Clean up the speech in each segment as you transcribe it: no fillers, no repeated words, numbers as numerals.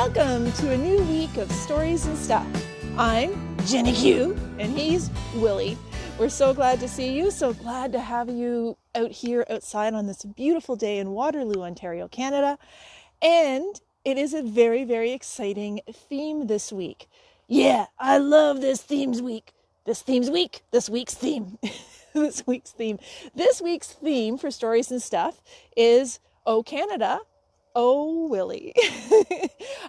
Welcome to a new week of Stories and Stuff. I'm Jenny Q, and he's Willy. We're so glad to see you, so glad to have you out here outside on this beautiful day in Waterloo, Ontario, Canada. And it is a very, very exciting theme this week. Yeah, I love this themes week. This week's theme. This week's theme for Stories and Stuff is Oh Canada, Oh Willy.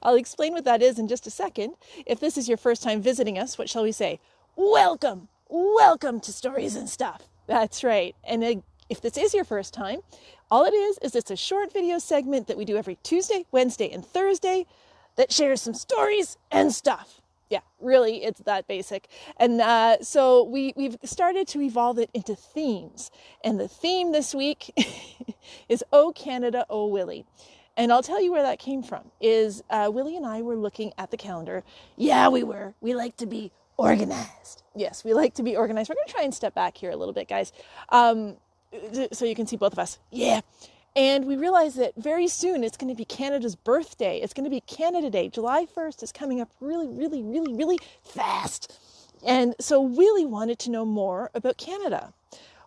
I'll explain what that is in just a second. If this is your first time visiting us, what shall we say? Welcome to Stories and Stuff. That's right. And if this is your first time, all it is it's a short video segment that we do every Tuesday, Wednesday, and Thursday that shares some stories and stuff. Yeah, really, it's that basic. And so we've started to evolve it into themes. And the theme this week is Oh Canada, Oh Willy. And I'll tell you where that came from, is Willy and I were looking at the calendar. Yeah, we were. We like to be organized. Yes, we like to be organized. We're going to try and step back here a little bit, guys, so you can see both of us. Yeah. And we realized that very soon it's going to be Canada's birthday. It's going to be Canada Day. July 1st is coming up really, really, really, really fast. And so Willy wanted to know more about Canada.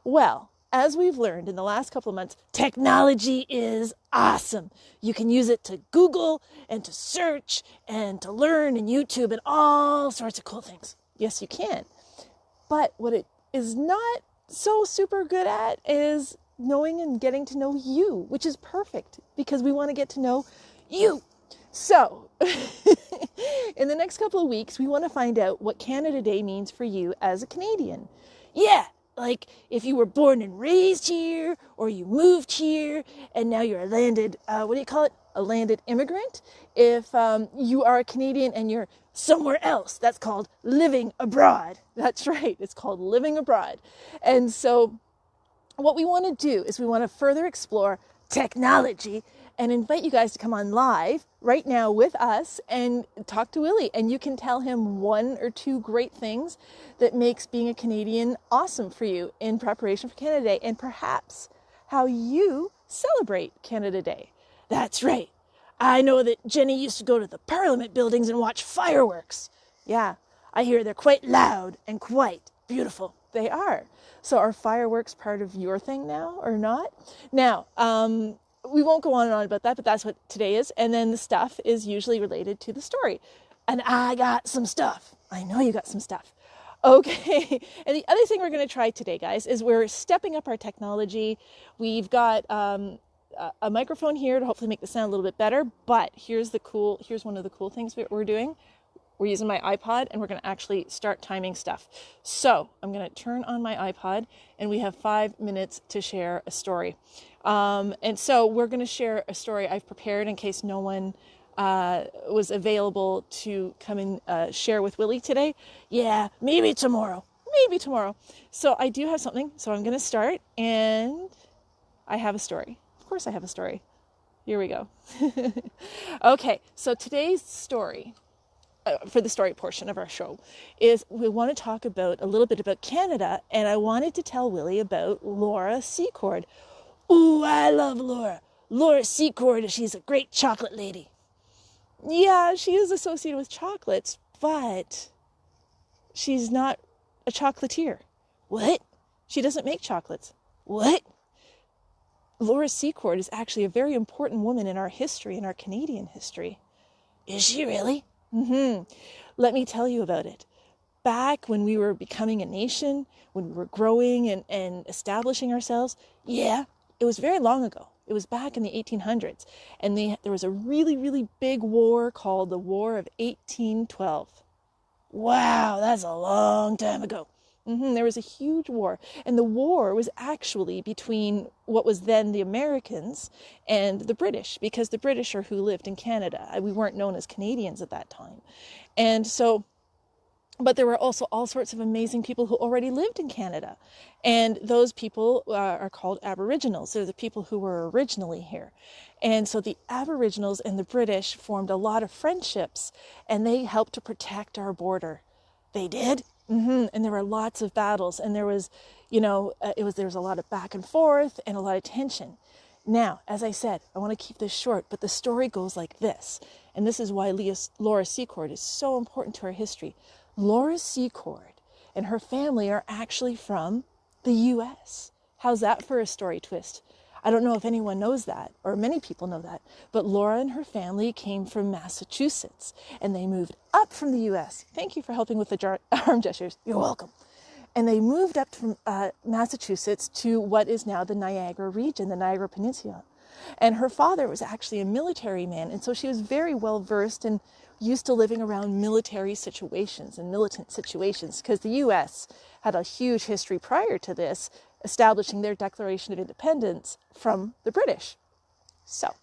Well, as we've learned in the last couple of months, technology is awesome. You can use it to Google and to search and to learn and YouTube and all sorts of cool things. Yes, you can. But what it is not so super good at is knowing and getting to know you, which is perfect because we want to get to know you. So in the next couple of weeks, we want to find out what Canada Day means for you as a Canadian. Yeah. Like if you were born and raised here, or you moved here, and now you're a landed, a landed immigrant. If you are a Canadian and you're somewhere else, that's called living abroad. That's right, it's called living abroad. And so what we want to do is we want to further explore technology and invite you guys to come on live right now with us and talk to Willy. And you can tell him one or two great things that makes being a Canadian awesome for you in preparation for Canada Day, and perhaps how you celebrate Canada Day. That's right. I know that Jenny used to go to the Parliament buildings and watch fireworks. Yeah, I hear they're quite loud and quite beautiful. They are. So are fireworks part of your thing now or not? Now, we won't go on and on about that, but that's what today is. And then the stuff is usually related to the story. And I got some stuff. I know you got some stuff. Okay. And the other thing we're going to try today, guys, is we're stepping up our technology. We've got a microphone here to hopefully make the sound a little bit better. But here's one of the cool things we're doing. We're using my iPod, and we're going to actually start timing stuff. So I'm going to turn on my iPod, and we have 5 minutes to share a story. And so we're going to share a story I've prepared in case no one was available to come and share with Willy today. Yeah, maybe tomorrow. So I do have something. So I'm going to start, and I have a story. Of course I have a story. Here we go. Okay, so today's story, for the story portion of our show, is we want to talk about a little bit about Canada, and I wanted to tell Willy about Laura Secord. Ooh, I love Laura. Laura Secord, she's a great chocolate lady. Yeah, she is associated with chocolates, but she's not a chocolatier. What? She doesn't make chocolates. What? Laura Secord is actually a very important woman in our history, in our Canadian history. Is she really? Mm-hmm. Let me tell you about it. Back when we were becoming a nation, when we were growing and establishing ourselves, yeah, it was very long ago. It was back in the 1800s. And there was a really, really big war called the War of 1812. Wow, that's a long time ago. There was a huge war. And the war was actually between what was then the Americans and the British, because the British are who lived in Canada. We weren't known as Canadians at that time. And so, but there were also all sorts of amazing people who already lived in Canada. And those people are called Aboriginals. They're the people who were originally here. And so the Aboriginals and the British formed a lot of friendships, and they helped to protect our border. They did? And there were lots of battles, and there was, there was a lot of back and forth and a lot of tension. Now, as I said, I want to keep this short, but the story goes like this. And this is why Laura Secord is so important to our history. Laura Secord and her family are actually from the U.S. How's that for a story twist? I don't know if anyone knows that, or many people know that, but Laura and her family came from Massachusetts, and they moved up from the U.S. Thank you for helping with the arm gestures. You're welcome. And they moved up from Massachusetts to what is now the Niagara region, the Niagara Peninsula. And her father was actually a military man, and so she was very well versed and used to living around military situations and militant situations, because the U.S. had a huge history prior to this, establishing their Declaration of Independence from the British. So,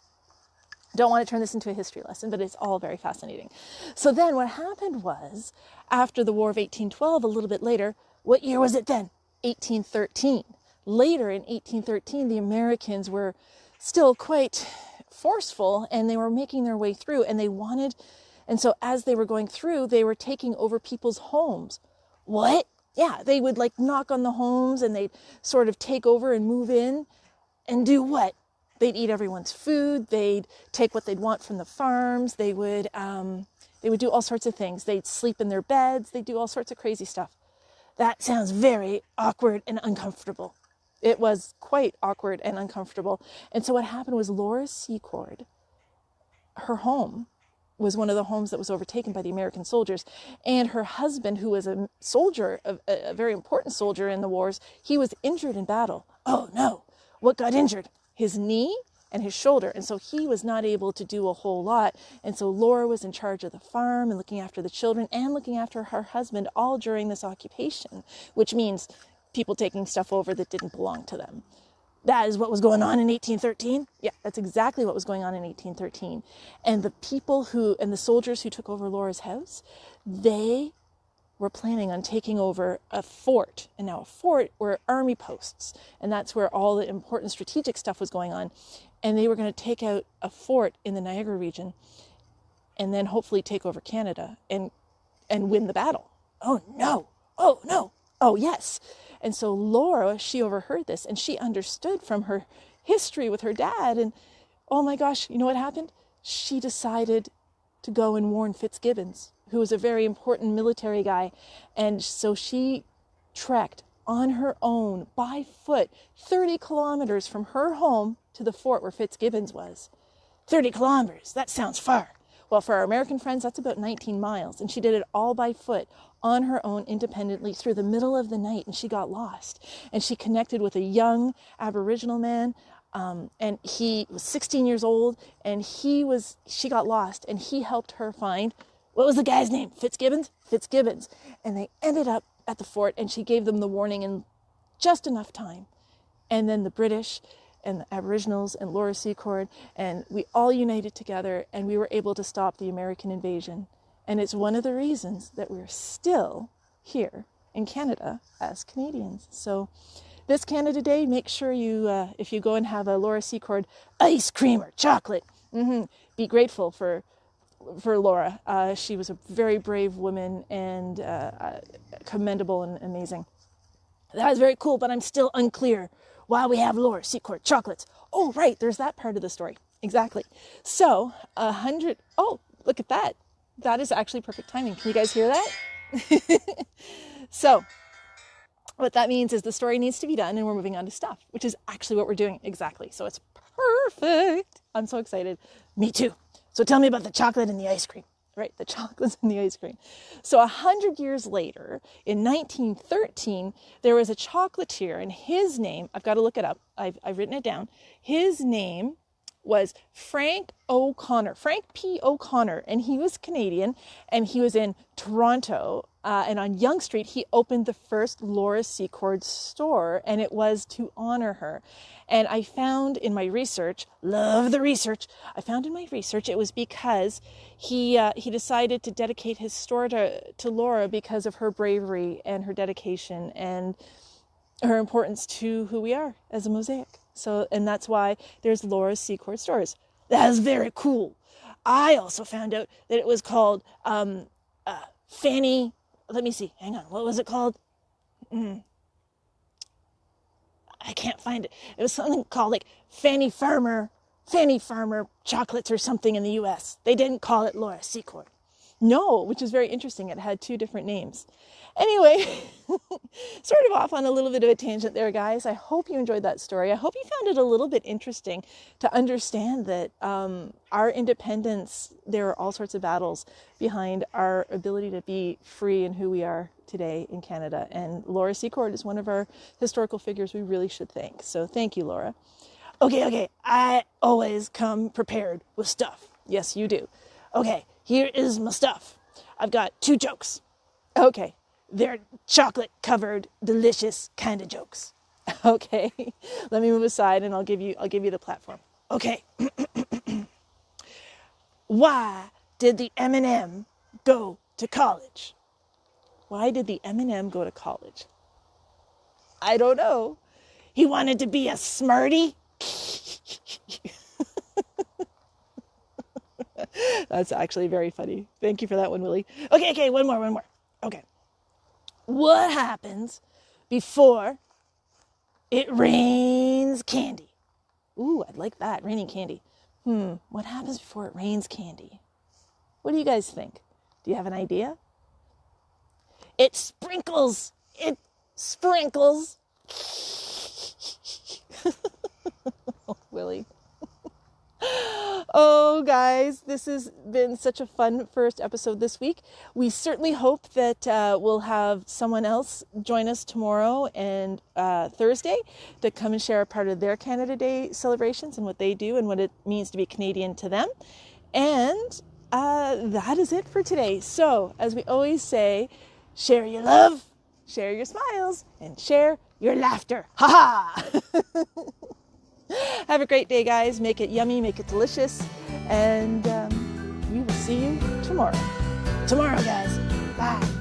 don't want to turn this into a history lesson, but it's all very fascinating. So then what happened was, after the War of 1812, a little bit later, what year was it then? 1813. Later in 1813, the Americans were still quite forceful, and they were making their way through, and so as they were going through, they were taking over people's homes. What? Yeah, they would like knock on the homes, and they'd sort of take over and move in and do what? They'd eat everyone's food. They'd take what they'd want from the farms. They would do all sorts of things. They'd sleep in their beds. They'd do all sorts of crazy stuff. That sounds very awkward and uncomfortable. It was quite awkward and uncomfortable. And so what happened was Laura Secord, her home was one of the homes that was overtaken by the American soldiers. And her husband, who was a soldier, a very important soldier in the wars, he was injured in battle. Oh no, what got injured? His knee and his shoulder. And so he was not able to do a whole lot. And so Laura was in charge of the farm and looking after the children and looking after her husband all during this occupation, which means people taking stuff over that didn't belong to them. That is what was going on in 1813. Yeah, that's exactly what was going on in 1813. And the soldiers who took over Laura's house, they were planning on taking over a fort. And now a fort were army posts. And that's where all the important strategic stuff was going on. And they were going to take out a fort in the Niagara region and then hopefully take over Canada and win the battle. Oh no. Oh no. Oh yes. And so Laura, she overheard this, and she understood from her history with her dad. And oh my gosh, you know what happened? She decided to go and warn Fitzgibbons, who was a very important military guy. And so she trekked on her own by foot 30 kilometers from her home to the fort where Fitzgibbons was. 30 kilometers, that sounds far. Well, for our American friends, that's about 19 miles. And she did it all by foot on her own independently through the middle of the night. And she got lost. And she connected with a young Aboriginal man. And he was 16 years old. And she got lost. And he helped her find, what was the guy's name? Fitzgibbons? Fitzgibbons. And they ended up at the fort. And she gave them the warning in just enough time. And then the British and the Aboriginals and Laura Secord, and we all united together, and we were able to stop the American invasion. And it's one of the reasons that we're still here in Canada as Canadians. So this Canada Day, make sure you, if you go and have a Laura Secord ice cream or chocolate, be grateful for Laura. She was a very brave woman and commendable and amazing. That is very cool, but I'm still unclear why we have Laura Secord chocolates. Oh, right, there's that part of the story. Exactly. So, oh, look at that. That is actually perfect timing. Can you guys hear that? So, what that means is the story needs to be done and we're moving on to stuff, which is actually what we're doing. Exactly. So it's perfect. I'm so excited. Me too. So tell me about the chocolate and the ice cream. Right, the chocolates and the ice cream. So 100 years later, in 1913, there was a chocolatier, and his name, I've got to look it up. I've written it down. His name was Frank O'Connor, Frank P. O'Connor, and he was Canadian, and he was in Toronto, and on Yonge Street, he opened the first Laura Secord store, and it was to honor her. And I found in my research, love the research, I found in my research it was because he decided to dedicate his store to Laura because of her bravery and her dedication and her importance to who we are as a mosaic. So, and that's why there's Laura Secord stores. That is very cool. I also found out that it was called Fanny. Let me see. Hang on. What was it called? I can't find it. It was something called like Fanny Farmer chocolates or something in the US. They didn't call it Laura Secord. No, which is very interesting. It had 2 different names. Anyway, sort of off on a little bit of a tangent there, guys. I hope you enjoyed that story. I hope you found it a little bit interesting to understand that our independence, there are all sorts of battles behind our ability to be free in who we are today in Canada. And Laura Secord is one of our historical figures we really should thank. So thank you, Laura. Okay, I always come prepared with stuff. Yes, you do. Okay, here is my stuff. I've got 2 jokes. Okay, they're chocolate-covered, delicious kind of jokes. Okay, let me move aside and I'll give you the platform. Okay. Why did the M&M go to college? Why did the M&M go to college? I don't know. He wanted to be a smarty. That's actually very funny. Thank you for that one, Willy. Okay, one more. Okay. What happens before it rains candy? Ooh, I'd like that, raining candy. What happens before it rains candy? What do you guys think? Do you have an idea? It sprinkles. Willy. Oh, guys, this has been such a fun first episode this week. We certainly hope that we'll have someone else join us tomorrow and Thursday to come and share a part of their Canada Day celebrations and what they do and what it means to be Canadian to them. And that is it for today. So, as we always say, share your love, share your smiles, and share your laughter. Ha ha! Have a great day, guys. Make it yummy, make it delicious, and we will see you tomorrow. Guys. Bye.